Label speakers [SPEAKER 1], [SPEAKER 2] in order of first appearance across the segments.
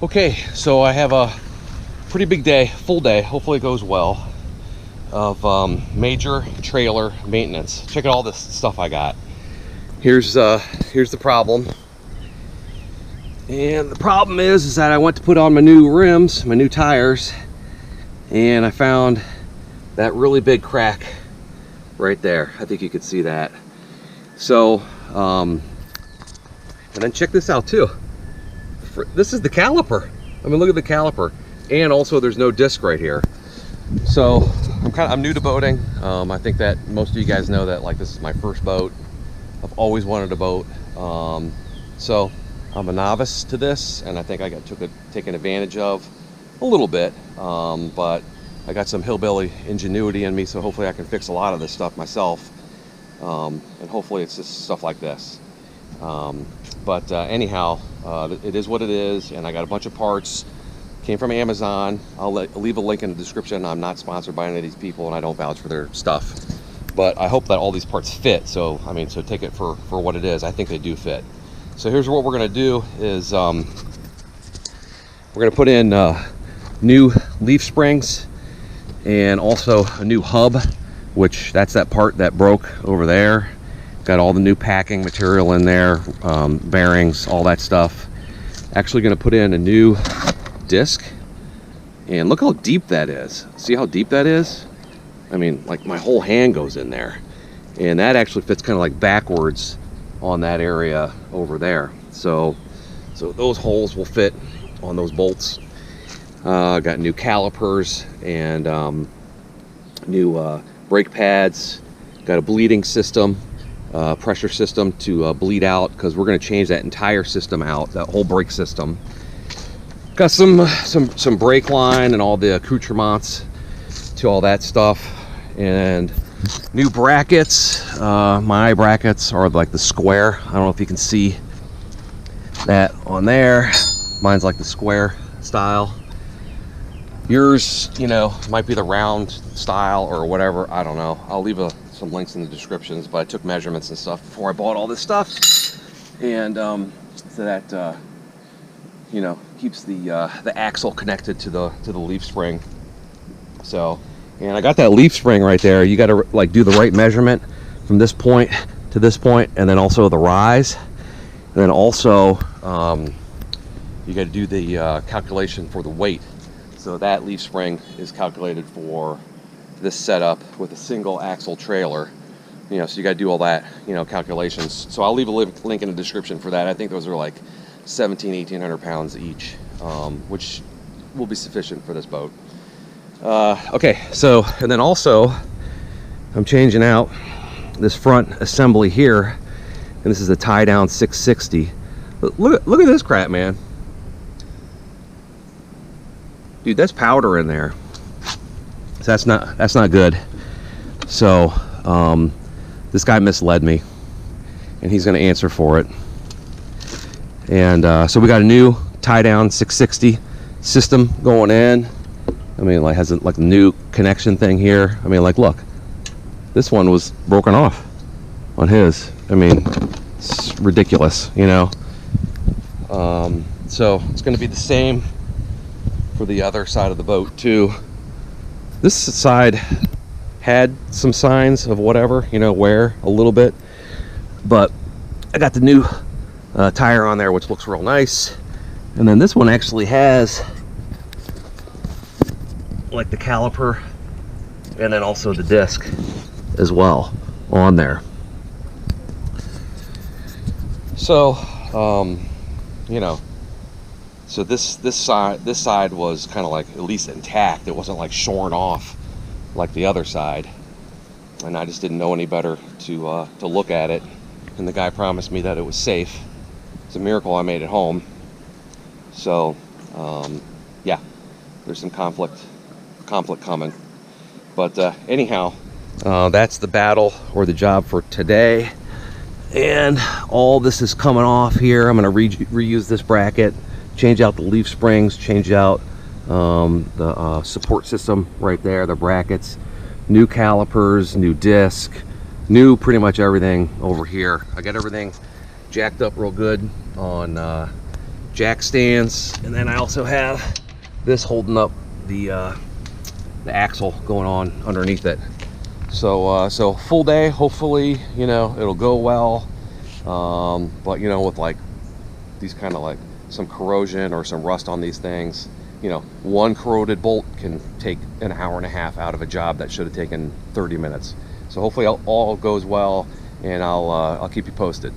[SPEAKER 1] Okay, so I have a pretty big day, full day, hopefully it goes well, of major trailer maintenance. Check out all this stuff I got. Here's the problem. And the problem is that I went to put on my new rims, my new tires, and I found that really big crack right there. I think you could see that. So, and then check this out too. This is the caliper. I mean, look at the caliper. And also there's no disc right here. So I'm new to boating. I think that most of you guys know that, like, this is my first boat. I've always wanted a boat. So I'm a novice to this, and I think I got taken advantage of a little bit. But I got some hillbilly ingenuity in me, so hopefully I can fix a lot of this stuff myself. And hopefully it's just stuff like this. But anyhow, it is what it is, and I got a bunch of parts. Came from Amazon. I'll leave a link in the description. I'm not sponsored by any of these people, and I don't vouch for their stuff. But I hope that all these parts fit. So I mean, so take it for what it is. I think they do fit. So here's what we're gonna do: is we're gonna put in new leaf springs and also a new hub, which that's that part that broke over there. Got all the new packing material in there, bearings, all that stuff. Actually going to put in a new disc, and look how deep that is. See how deep that is? I mean, like, my whole hand goes in there, and that actually fits kind of like backwards on that area over there. So those holes will fit on those bolts. Got new calipers and new brake pads. Got a bleeding system. Pressure system to bleed out, because we're going to change that entire system out, that whole brake system. Got some brake line and all the accoutrements to all that stuff, and new brackets. My brackets are like the square. I don't know if you can see that on there. Mine's like the square style. Yours, you know, might be the round style or whatever. I don't know. I'll leave some links in the descriptions, but I took measurements and stuff before I bought all this stuff, and so that you know, keeps the axle connected to the leaf spring. So, and I got that leaf spring right there. You got to, like, do the right measurement from this point to this point, and then also the rise, and then also you got to do the calculation for the weight. So that leaf spring is calculated for this setup with a single axle trailer, you know, so you got to do all that, you know, calculations. So I'll leave a link in the description for that. I think those are like 1,800 pounds each, which will be sufficient for this boat. Okay, so, and then also I'm changing out this front assembly here, and this is a tie down 660. Look at this crap, man. Dude, that's powder in there. So that's not good. So this guy misled me, and he's going to answer for it. And so we got a new tie down 660 system going in. I mean, like, has a new connection thing here. I mean, like, look, this one was broken off on his. I mean, it's ridiculous, you know. So it's going to be the same for the other side of the boat too. This side had some signs of whatever, you know, wear a little bit, but I got the new tire on there, which looks real nice. And then this one actually has like the caliper and then also the disc as well on there. So you know, so this side was kind of like at least intact. It wasn't like shorn off like the other side, and I just didn't know any better to look at it. And the guy promised me that it was safe. It's a miracle I made it home. So yeah, there's some conflict coming. But anyhow, that's the battle or the job for today. And all this is coming off here. I'm going to reuse this bracket, change out the leaf springs, change out the support system right there, the brackets, new calipers, new disc, new pretty much everything over here. I got everything jacked up real good on jack stands, and then I also have this holding up the axle going on underneath it. So so full day, hopefully, you know, it'll go well. But you know, with like these kind of like some corrosion or some rust on these things, you know, one corroded bolt can take an hour and a half out of a job that should have taken 30 minutes. So hopefully all goes well, and I'll keep you posted.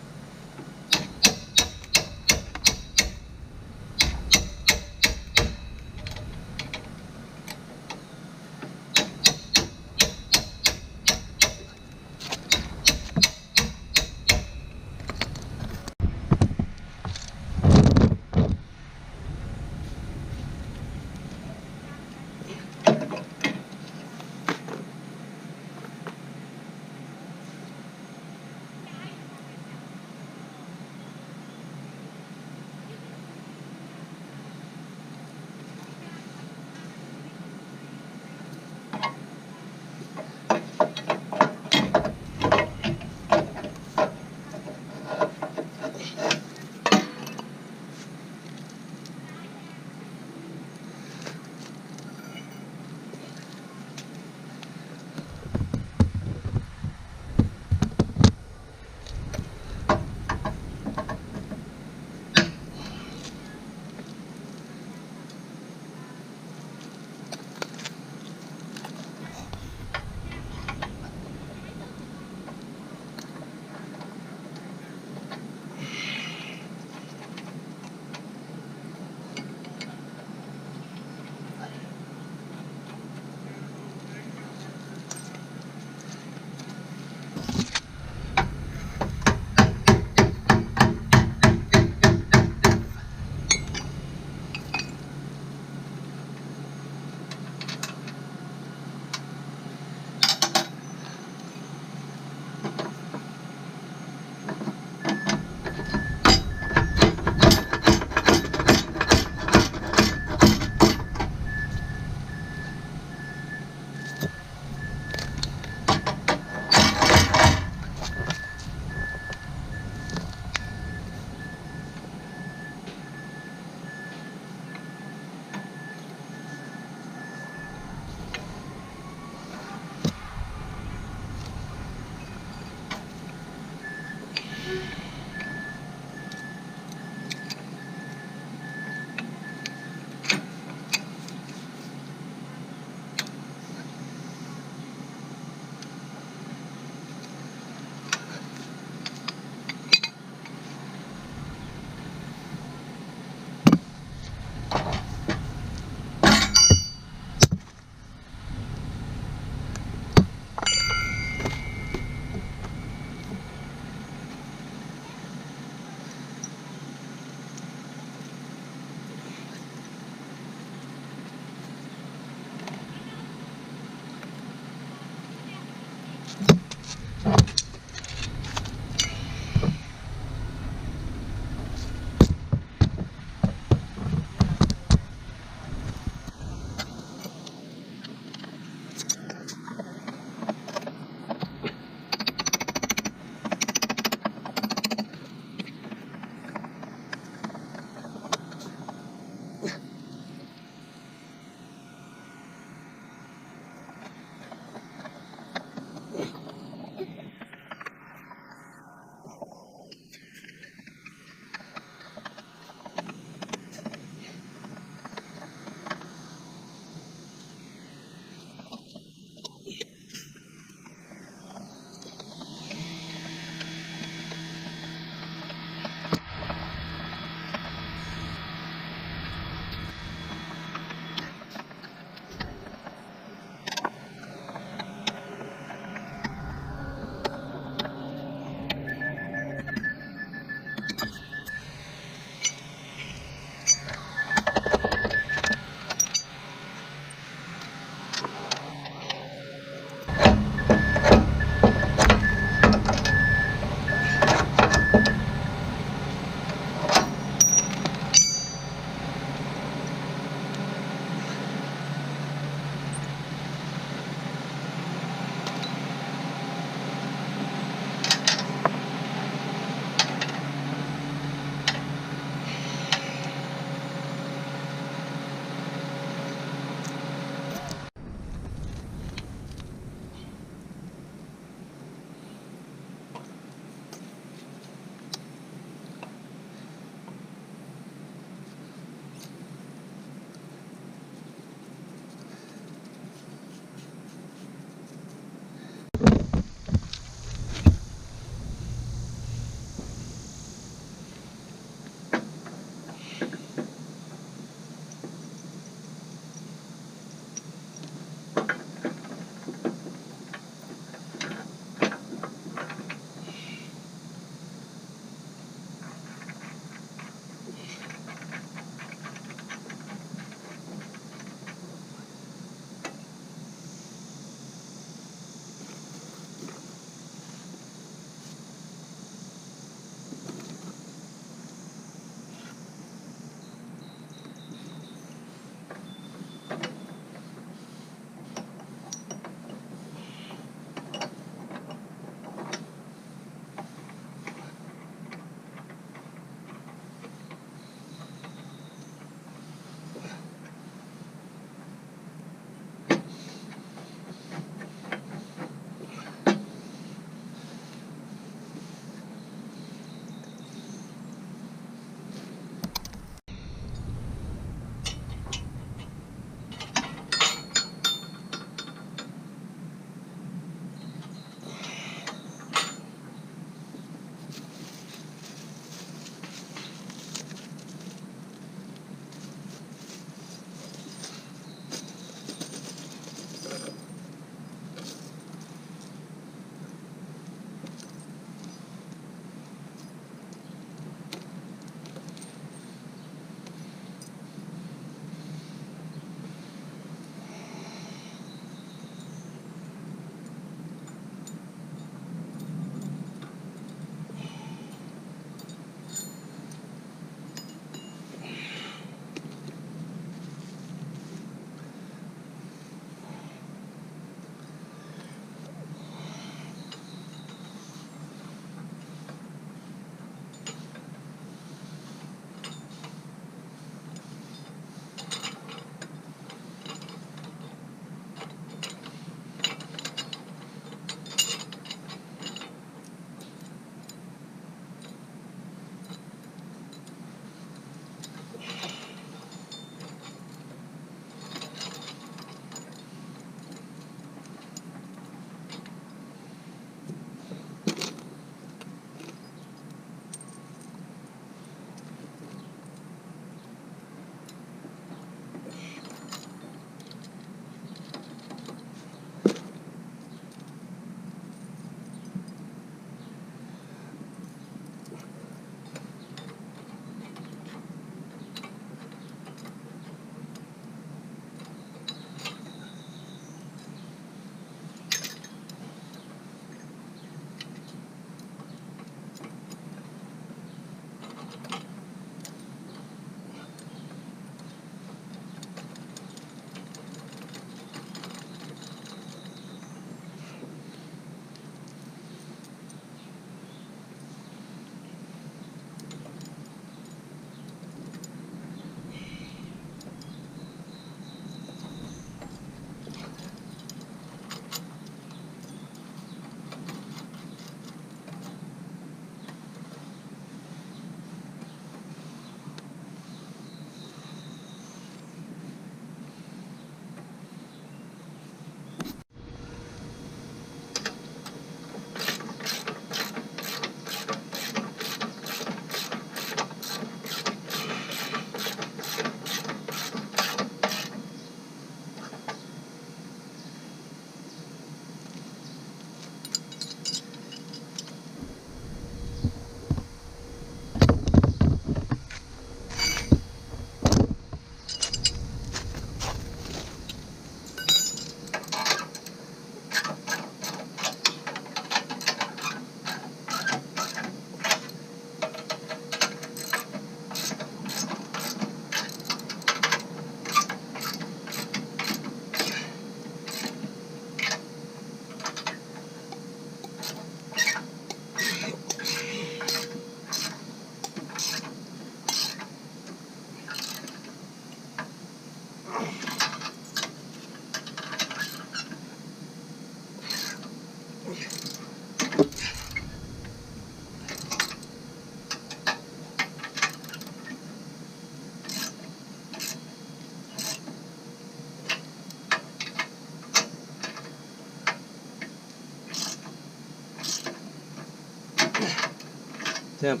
[SPEAKER 1] Tim.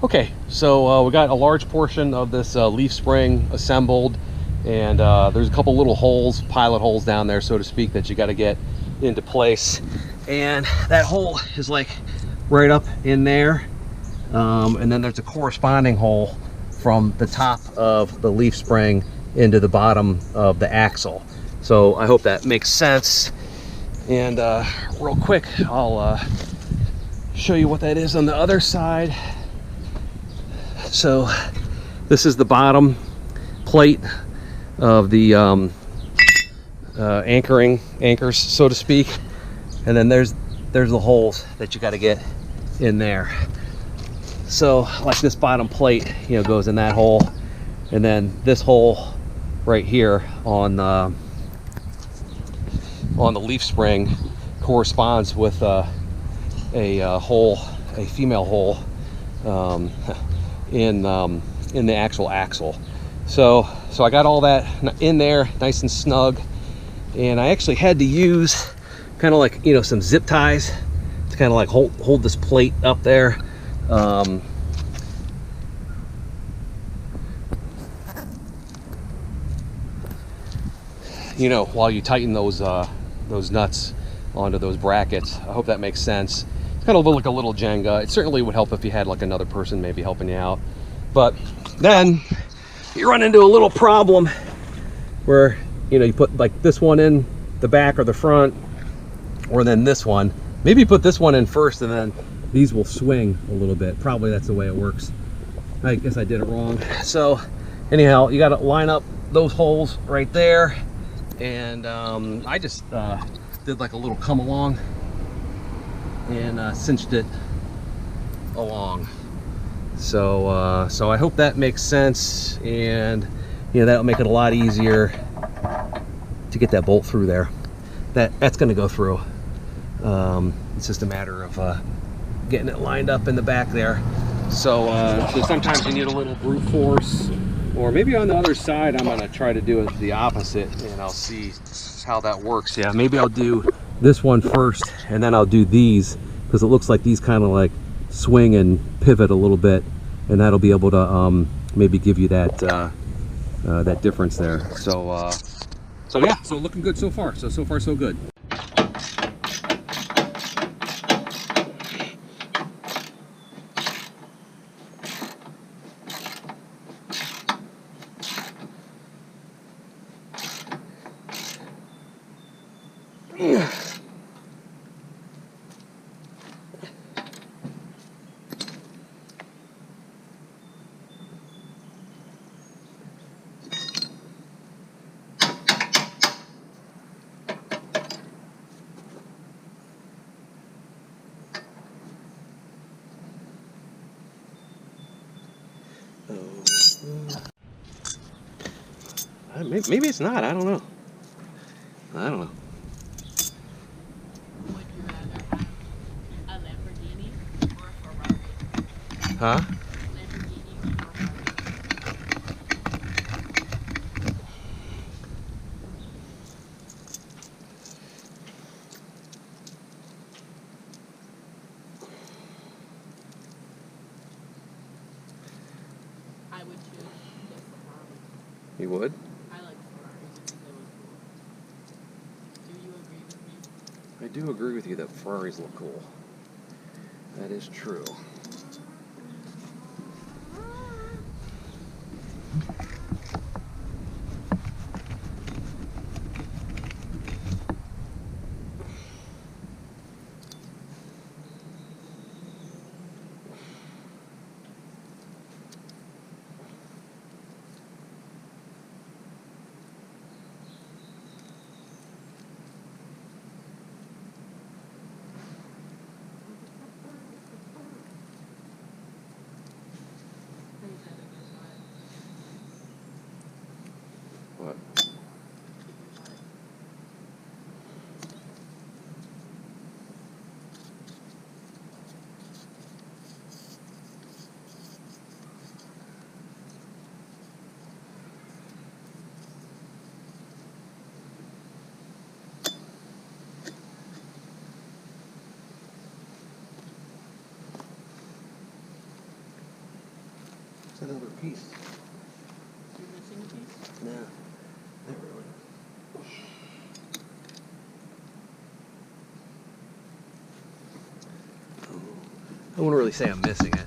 [SPEAKER 1] Okay, so we got a large portion of this leaf spring assembled, and there's a couple little holes, pilot holes down there, so to speak, that you got to get into place. And that hole is like right up in there, and then there's a corresponding hole from the top of the leaf spring into the bottom of the axle. So I hope that makes sense. And real quick, I'll show you what that is on the other side. So this is the bottom plate of the anchors, so to speak, and then there's the holes that you got to get in there. So like this bottom plate, you know, goes in that hole, and then this hole right here on the leaf spring corresponds with a female hole in the actual axle. So I got all that in there nice and snug, and I actually had to use kind of like, you know, some zip ties to kind of like hold this plate up there. You know, while you tighten those nuts onto those brackets. I hope that makes sense. It's kind of like a little Jenga. It certainly would help if you had like another person maybe helping you out. But then you run into a little problem where, you know, you put like this one in the back or the front, or then this one. Maybe you put this one in first and then these will swing a little bit. Probably that's the way it works. I guess I did it wrong. So anyhow, you got to line up those holes right there. And I just did like a little come along and cinched it along. So so I hope that makes sense, and you know, that'll make it a lot easier to get that bolt through there. That's going to go through. It's just a matter of getting it lined up in the back there. So so sometimes you need a little brute force, or maybe on the other side I'm going to try to do it the opposite, and I'll see how that works. Yeah, maybe I'll do this one first and then I'll do these, because it looks like these kind of like swing and pivot a little bit, and that'll be able to maybe give you that that difference there. So so yeah, so looking good so far. So far so good. Maybe it's not. I don't know. I don't know.
[SPEAKER 2] Would you rather have a Lamborghini or a Ferrari?
[SPEAKER 1] Huh?
[SPEAKER 2] Lamborghini or Ferrari? I would choose the Ferrari.
[SPEAKER 1] You would?
[SPEAKER 2] I like Ferraris because they look cool. Do you agree with me?
[SPEAKER 1] I do agree with you that Ferraris look cool. That is true. What? It's another piece.
[SPEAKER 2] You're missing a piece?
[SPEAKER 1] No, not really. I wouldn't really say I'm missing it.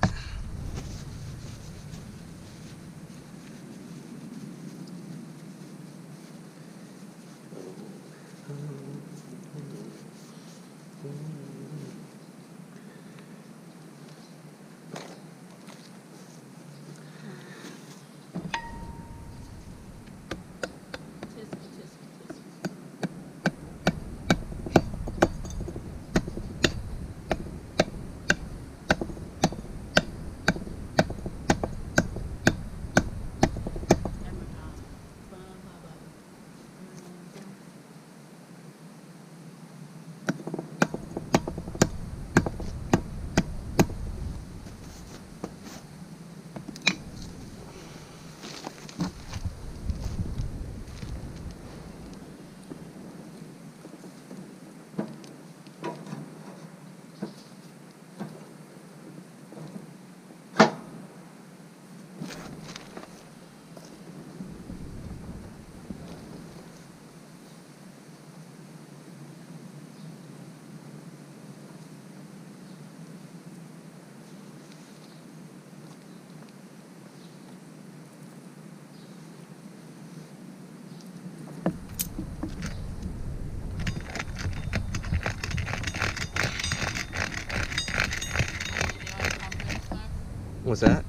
[SPEAKER 1] What's that?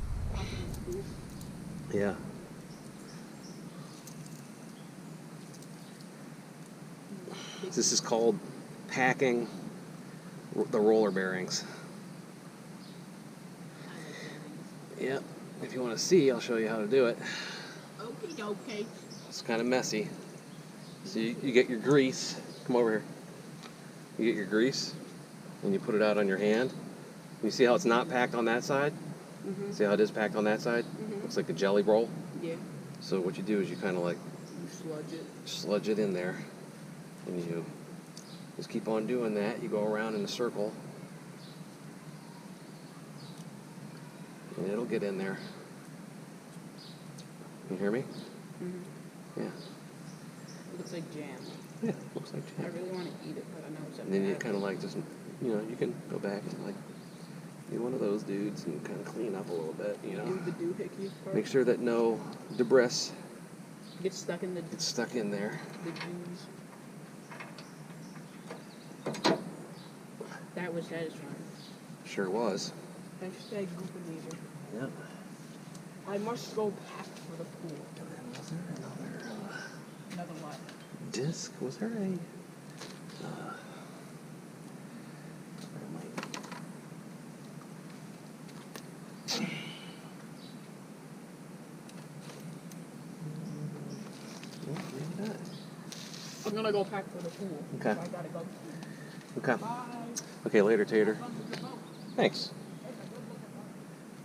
[SPEAKER 1] Yeah. This is called packing the roller bearings. Yep. If you want to see, I'll show you how to do it.
[SPEAKER 2] Okay.
[SPEAKER 1] It's kind of messy. So you get your grease. Come over here. You get your grease and you put it out on your hand. You see how it's not packed on that side?
[SPEAKER 2] Mm-hmm.
[SPEAKER 1] See how it is packed on that side?
[SPEAKER 2] Mm-hmm.
[SPEAKER 1] Looks like a jelly roll.
[SPEAKER 2] Yeah.
[SPEAKER 1] So what you do is you kind of like
[SPEAKER 2] You
[SPEAKER 1] sludge it in there, and you just keep on doing that. You go around in a circle, and it'll get in there. You hear me?
[SPEAKER 2] Mm-hmm.
[SPEAKER 1] Yeah.
[SPEAKER 2] It looks like jam.
[SPEAKER 1] Yeah, looks like
[SPEAKER 2] I
[SPEAKER 1] jam.
[SPEAKER 2] really want to eat it, but I know it's
[SPEAKER 1] And then you kind of like just, you can go back and like be one of those dudes and kind of clean up a little bit,
[SPEAKER 2] Is the doohickey part?
[SPEAKER 1] Make sure that no debris
[SPEAKER 2] Gets stuck in
[SPEAKER 1] gets stuck in there.
[SPEAKER 2] the juice. That was satisfying.
[SPEAKER 1] Sure was.
[SPEAKER 2] Hashtag Google Leader.
[SPEAKER 1] Yep.
[SPEAKER 2] I must go pack for the pool.
[SPEAKER 1] Was there
[SPEAKER 2] Another what?
[SPEAKER 1] disc? Was there a... maybe not.
[SPEAKER 2] I'm gonna go pack for the pool.
[SPEAKER 1] Okay.
[SPEAKER 2] So I gotta go.
[SPEAKER 1] Okay.
[SPEAKER 2] Bye.
[SPEAKER 1] Okay, later, Tater.
[SPEAKER 2] Have fun with your boat.
[SPEAKER 1] Thanks.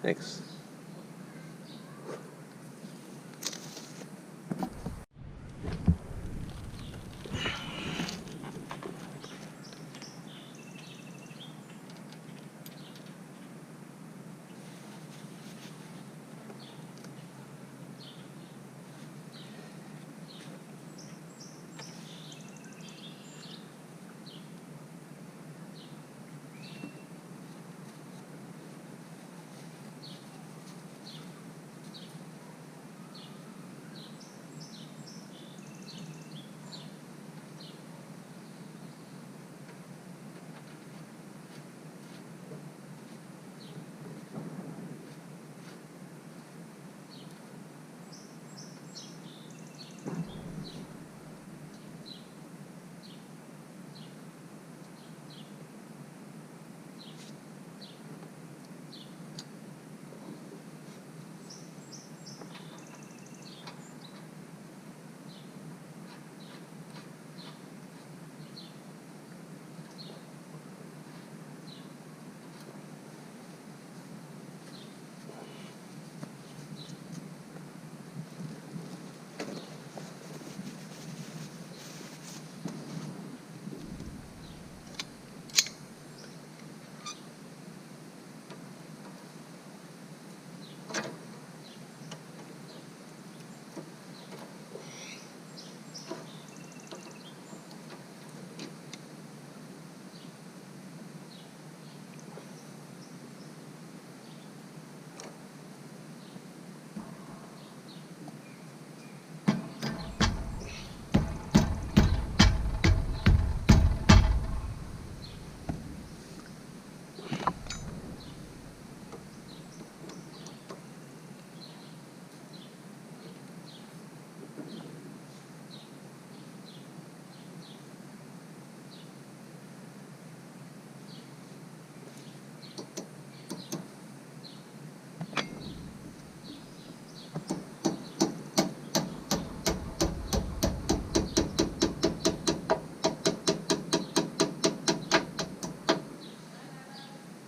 [SPEAKER 1] Thanks.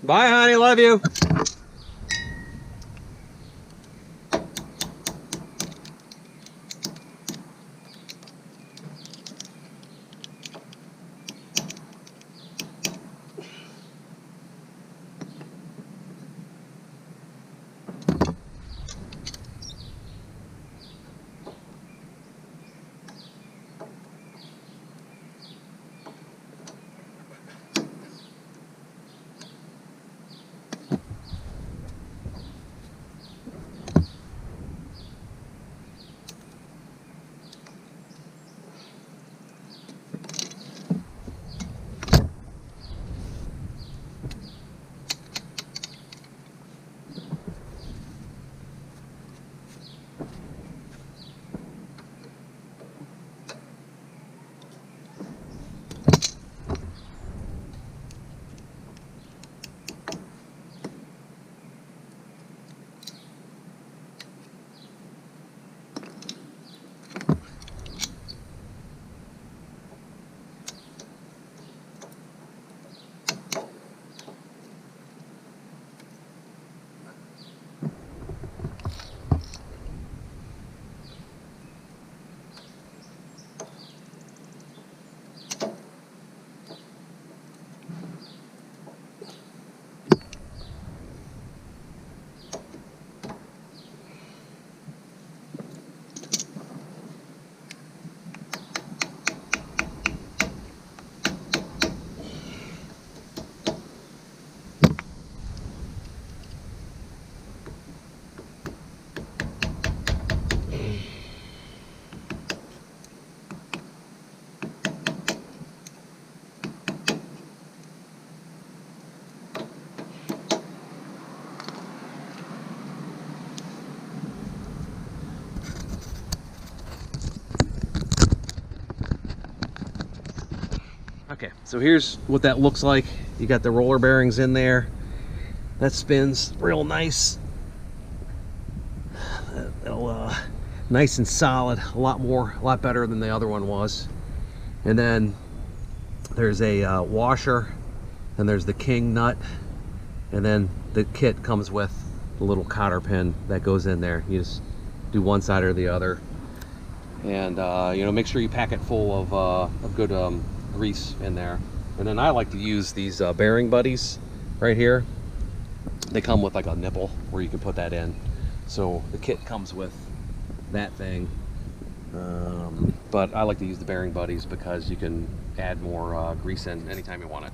[SPEAKER 1] Bye, honey. Love you. Okay, so here's what that looks like. You got the roller bearings in there. That spins real nice. That'll, nice and solid, a lot better than the other one was. And then there's a washer, and there's the king nut, and then the kit comes with the little cotter pin that goes in there. You just do one side or the other, and you know, make sure you pack it full of good grease in there. And then I like to use these bearing buddies right here. They come with like a nipple where you can put that in. So the kit comes with that thing, but I like to use the bearing buddies because you can add more grease in anytime you want it.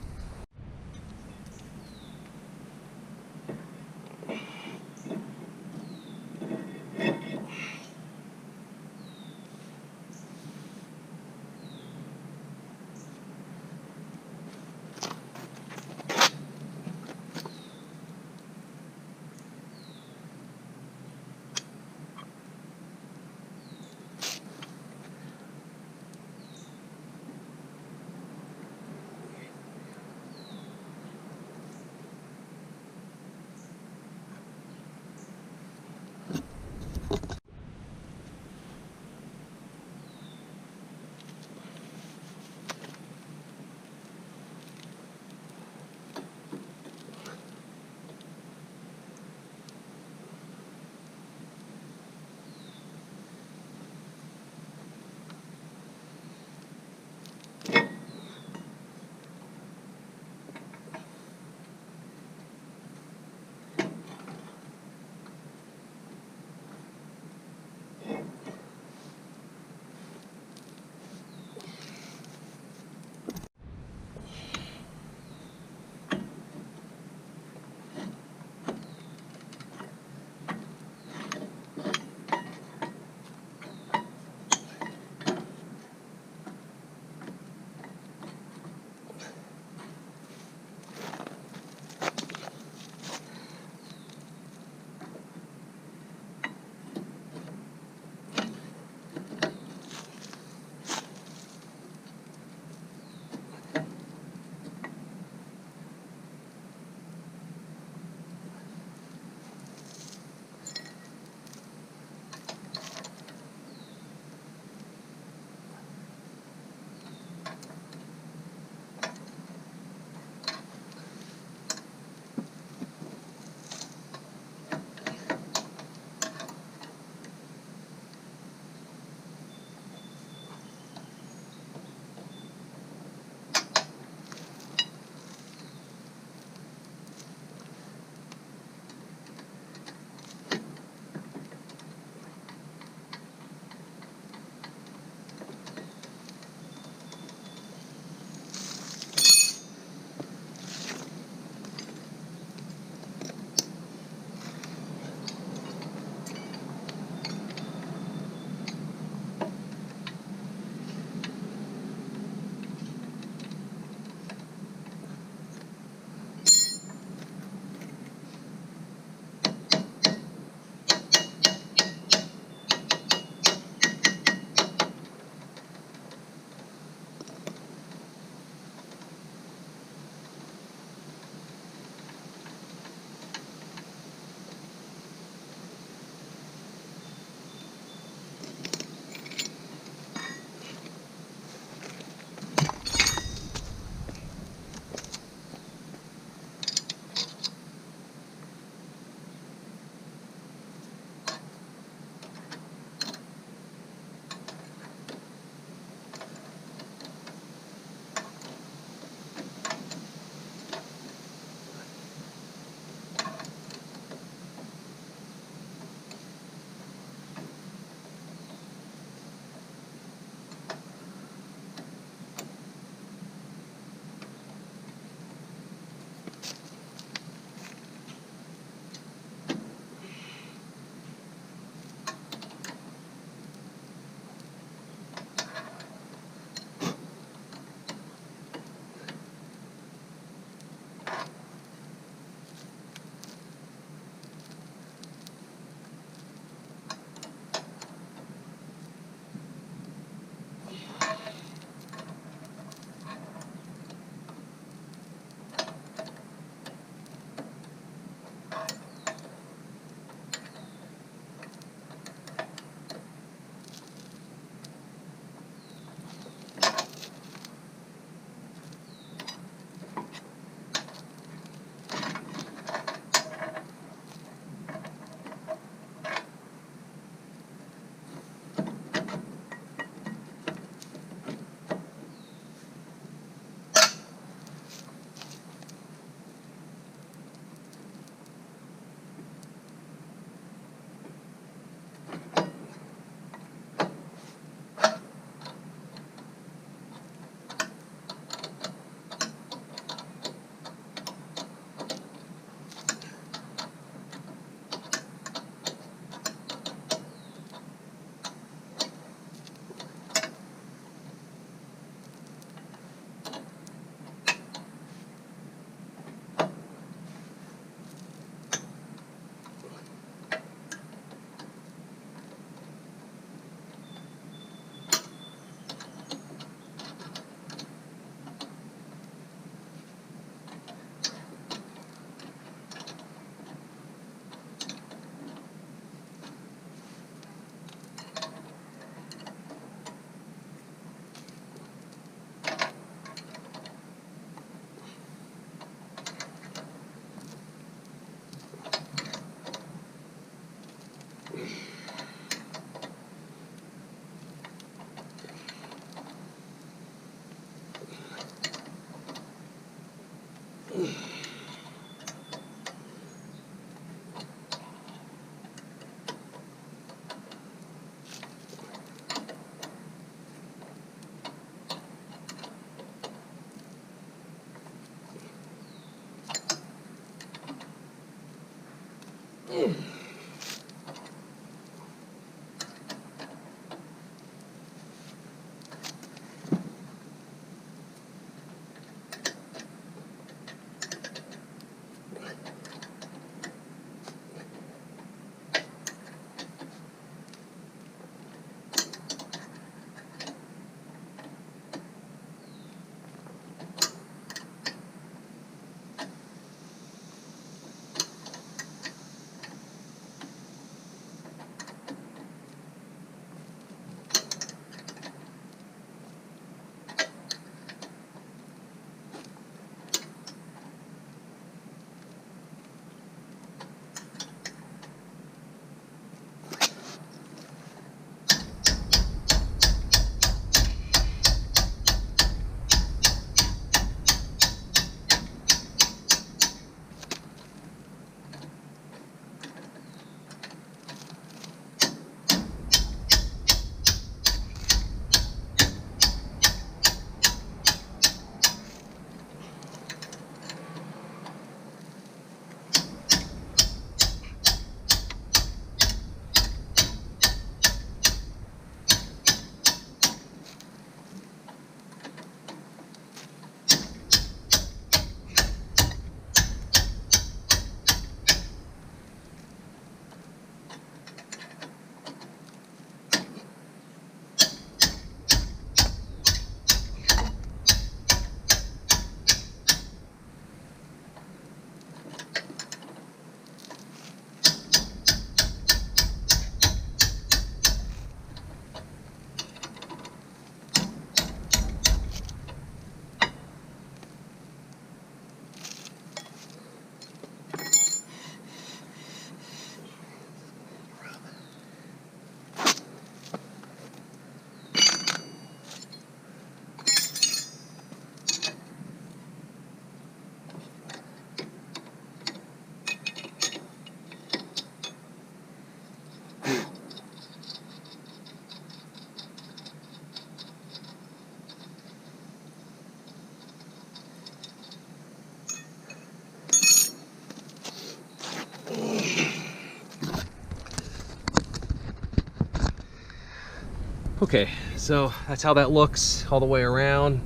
[SPEAKER 1] Okay, so that's how that looks all the way around.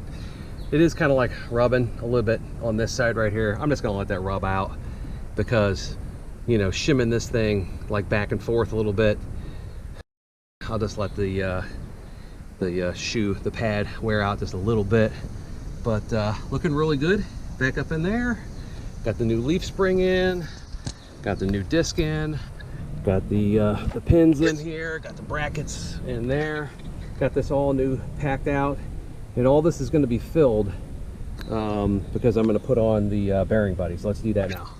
[SPEAKER 1] It is kind of like rubbing a little bit on this side right here. I'm just gonna let that rub out because, you know, shimming this thing like back and forth a little bit. I'll just let the pad wear out just a little bit. But looking really good. Back up in there. Got the new leaf spring in. Got the new disc in. Got the pins in here. Got the brackets in there. Got this all new packed out. And all this is going to be filled because I'm going to put on the bearing buddies. Let's do that now.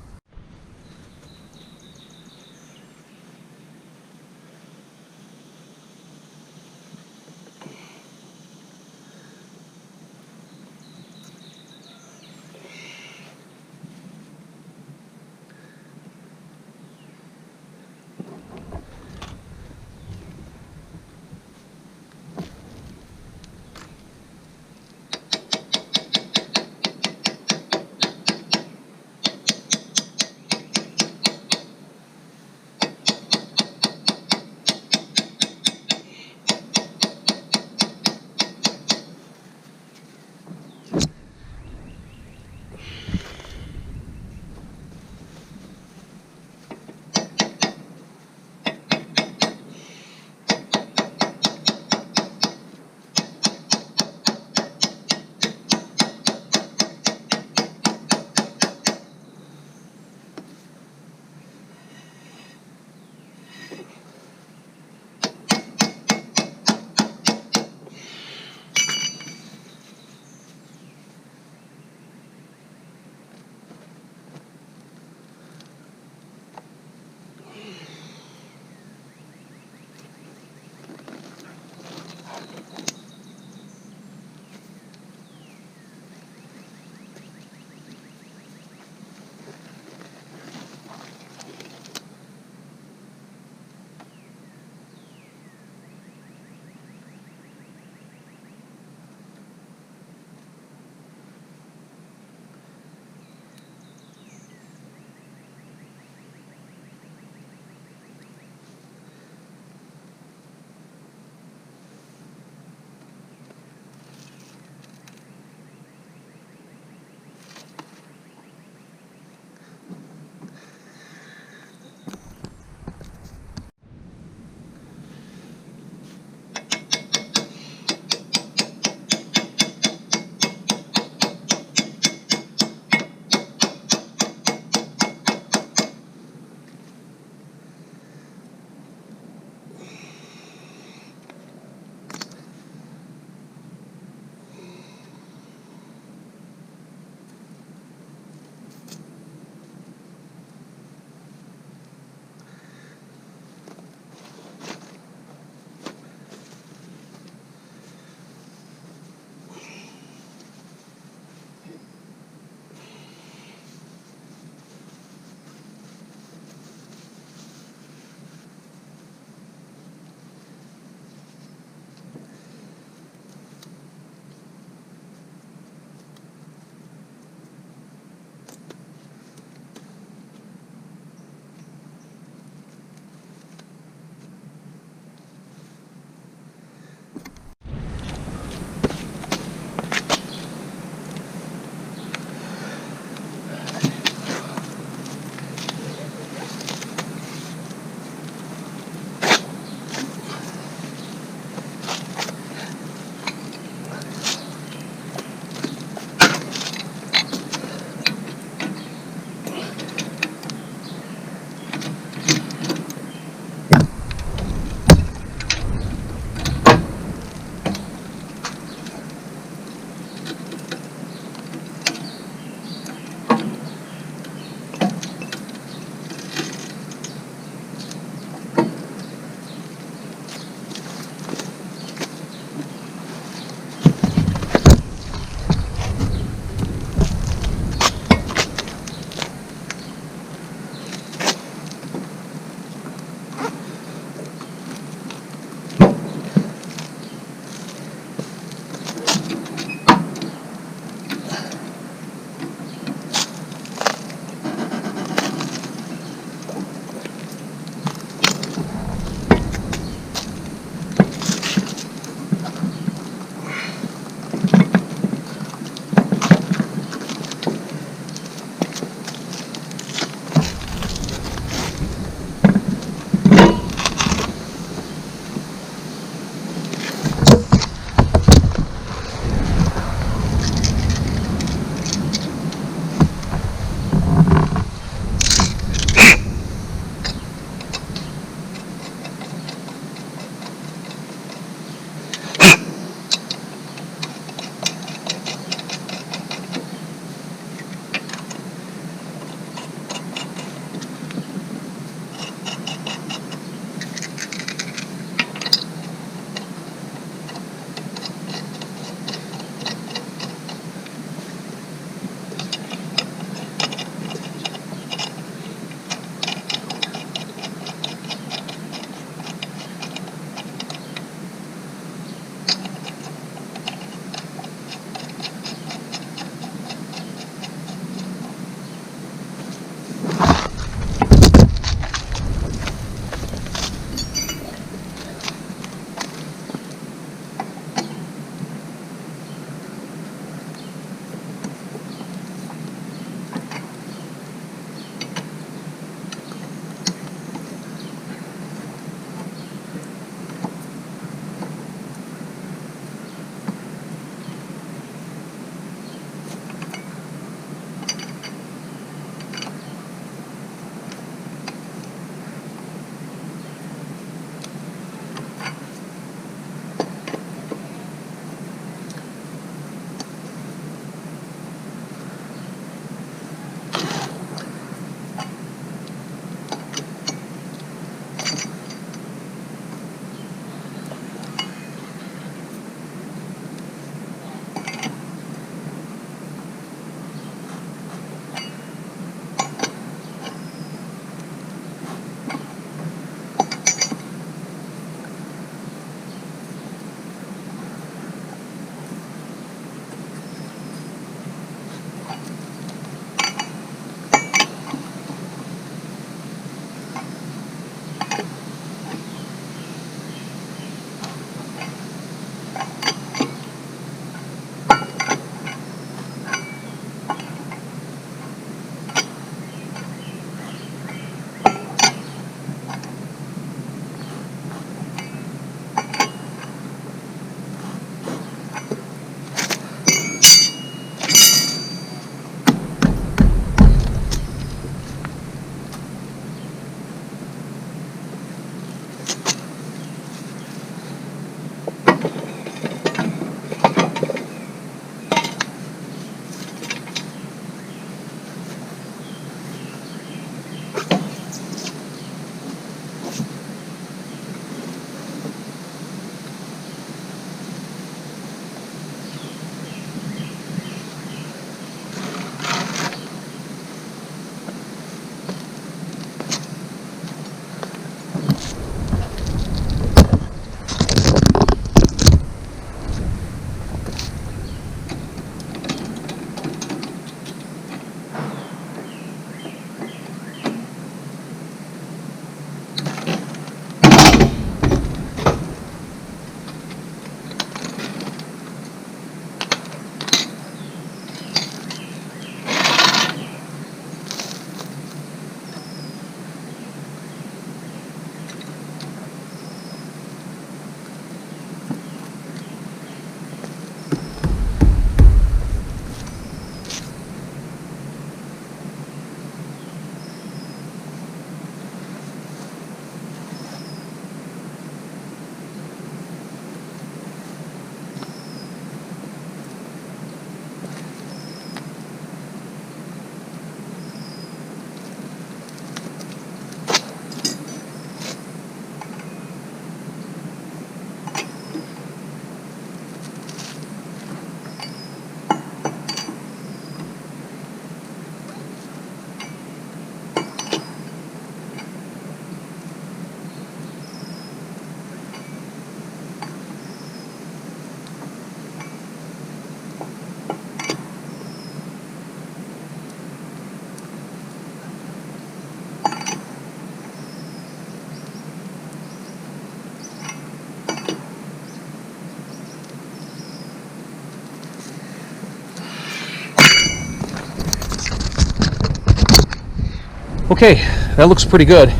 [SPEAKER 1] Okay, that looks pretty good.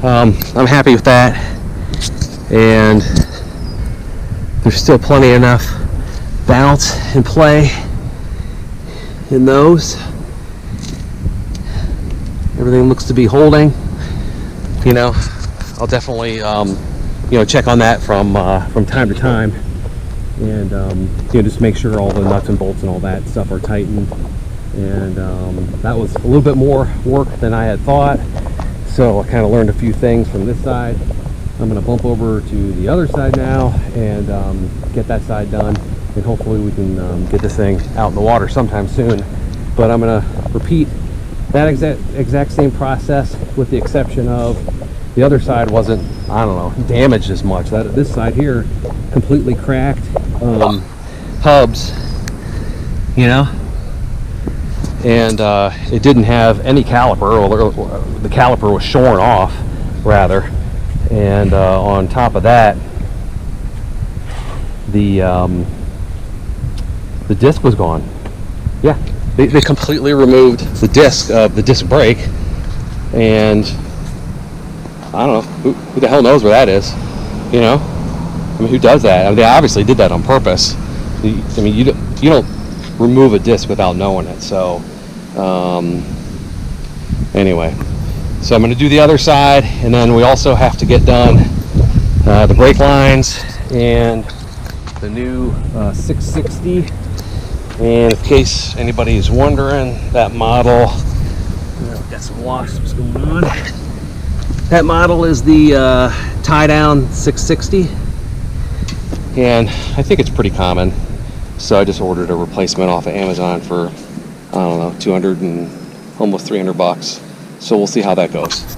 [SPEAKER 1] I'm happy with that, and there's still plenty enough bounce and play in those. Everything looks to be holding. You know, I'll definitely check on that from time to time, and just make sure all the nuts and bolts and all that stuff are tightened. And that was a little bit more work than I had thought, so I kind of learned a few things from this side. I'm going to bump over to the other side now and get that side done, and hopefully we can get this thing out in the water sometime soon. But I'm going to repeat that exact same process, with the exception of the other side wasn't, I don't know, damaged as much. This side here completely cracked, hubs, you know, and it didn't have any caliper, or the caliper was shorn off rather, and on top of that, the disc was gone. Yeah, they completely removed the disc of the disc brake, and I don't know who the hell knows where that is, you know. I mean, who does that? I mean, they obviously did that on purpose. I mean, you don't remove a disc without knowing it. So anyway, so I'm going to do the other side, and then we also have to get done the brake lines and the new 660. And in case anybody is wondering, that model, got some wasps going on. That model is the tie-down 660, and I think it's pretty common. So I just ordered a replacement off of Amazon for, I don't know, 200 and almost 300 bucks. So we'll see how that goes.